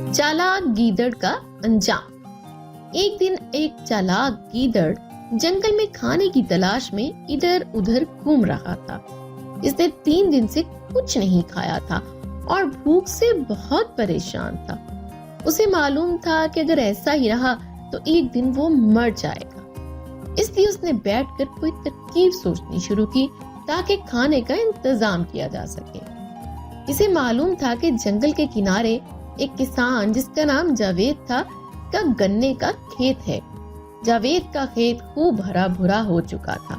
चालाक गीदड़ का अंजाम। एक दिन एक चालाक गीदड़ जंगल में खाने की तलाश में इधर उधर घूम रहा था। इसने 3 दिन से कुछ नहीं खाया था और भूख से बहुत परेशान था। उसे मालूम था कि अगर ऐसा ही रहा तो एक दिन वो मर जाएगा। इसलिए उसने बैठकर कोई तरकीब सोचनी शुरू की ताकि खाने का इंतजाम किया जा सके। इसे मालूम था कि जंगल के किनारे एक किसान जिसका नाम जावेद था का गन्ने का खेत है। जावेद का खेत खूब हरा भरा हो चुका था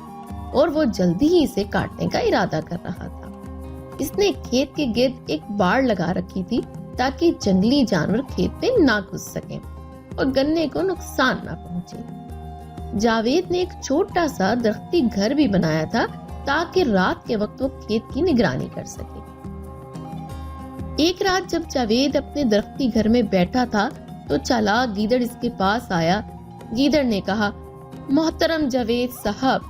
और वो जल्दी ही इसे काटने का इरादा कर रहा था। इसने खेत के गिर्द एक बाड़ लगा रखी थी ताकि जंगली जानवर खेत में ना घुस सके और गन्ने को नुकसान ना पहुंचे। जावेद ने एक छोटा सा दरख्ती घर भी बनाया था ताकि रात के वक्त वो खेत की निगरानी कर सके। एक रात जब जावेद अपने दरख्ती घर में बैठा था तो चालाक गीदड़ इसके पास आया। गीदड़ ने कहा, मोहतरम जावेद साहब,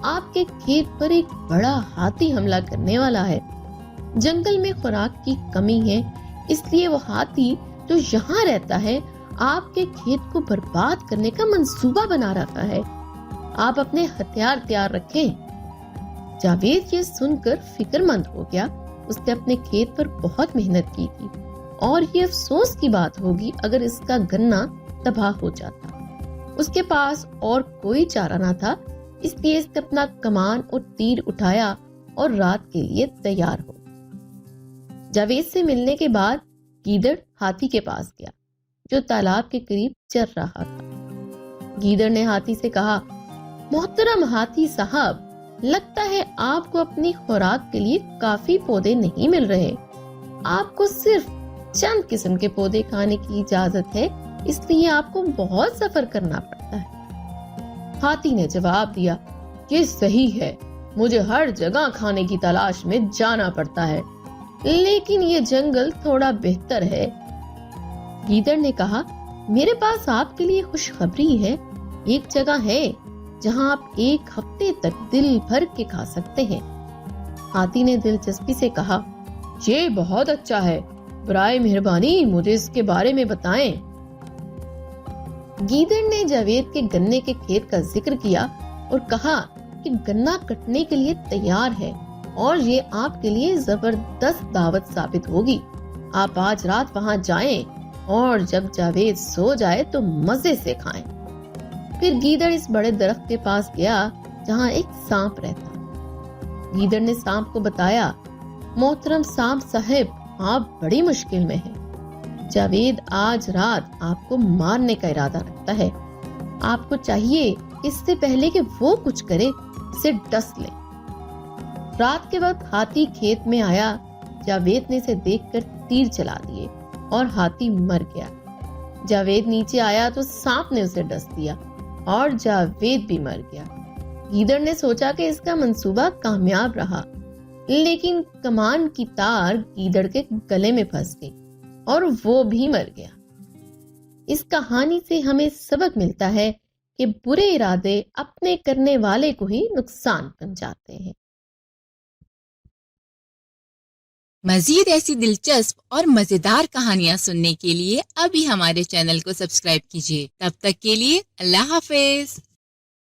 आपके खेत पर एक बड़ा हाथी हमला करने वाला है। जंगल में खुराक की कमी है, इसलिए वो हाथी जो यहाँ रहता है आपके खेत को बर्बाद करने का मंसूबा बना रखा है। आप अपने हथियार तैयार रखें। जावेद ये सुनकर फिक्रमंद हो गया। उसने अपने खेत पर बहुत मेहनत की थी और ये अफसोस की बात होगी अगर इसका गन्ना तबाह हो जाता। उसके पास और कोई चारा ना था, इसलिए इसने अपना कमान और तीर उठाया और रात के लिए तैयार हो। जावेद से मिलने के बाद गीदड़ हाथी के पास गया जो तालाब के करीब चर रहा था। गीदड़ ने हाथी से कहा, मोहतरम हाथी साहब, लगता है आपको अपनी खुराक के लिए काफी पौधे नहीं मिल रहे। आपको सिर्फ चंद किस्म के पौधे खाने की इजाजत है, इसलिए आपको बहुत सफर करना पड़ता है। हाथी ने जवाब दिया, ये सही है, मुझे हर जगह खाने की तलाश में जाना पड़ता है, लेकिन ये जंगल थोड़ा बेहतर है। गीदड़ ने कहा, मेरे पास आपके लिए खुशखबरी है। एक जगह है जहां आप 1 हफ्ते तक दिल भर के खा सकते हैं। हाथी ने दिलचस्पी से कहा, ये बहुत अच्छा है, बराए मेहरबानी मुझे इसके बारे में बताएं। गीदड़ ने जावेद के गन्ने के खेत का जिक्र किया और कहा कि गन्ना कटने के लिए तैयार है और ये आपके लिए जबरदस्त दावत साबित होगी। आप आज रात वहां जाएं और जब जावेद सो जाए तो मजे से खाएं। फिर गीदड़ इस बड़े दरख्त के पास गया जहां एक सांप रहता। गीदड़ ने सांप को बताया, मोहतरम सांप साहब, आप बड़ी मुश्किल में हैं। जावेद आज रात आपको मारने का इरादा रखता है। आपको चाहिए इससे पहले कि वो कुछ करे, इसे डस ले। रात के वक्त हाथी खेत में आया। जावेद ने इसे देखकर तीर चला दिए और हाथी मर गया। जावेद नीचे आया तो सांप ने उसे डस दिया और जावेद भी मर गया। गीदड़ ने सोचा कि इसका मंसूबा कामयाब रहा, लेकिन कमान की तार गीदड़ के गले में फंस गई और वो भी मर गया। इस कहानी से हमें सबक मिलता है कि बुरे इरादे अपने करने वाले को ही नुकसान पहुंचाते हैं। मजीद ऐसी दिलचस्प और मजेदार कहानियाँ सुनने के लिए अभी हमारे चैनल को सब्सक्राइब कीजिए। तब तक के लिए अल्लाह हाफिज।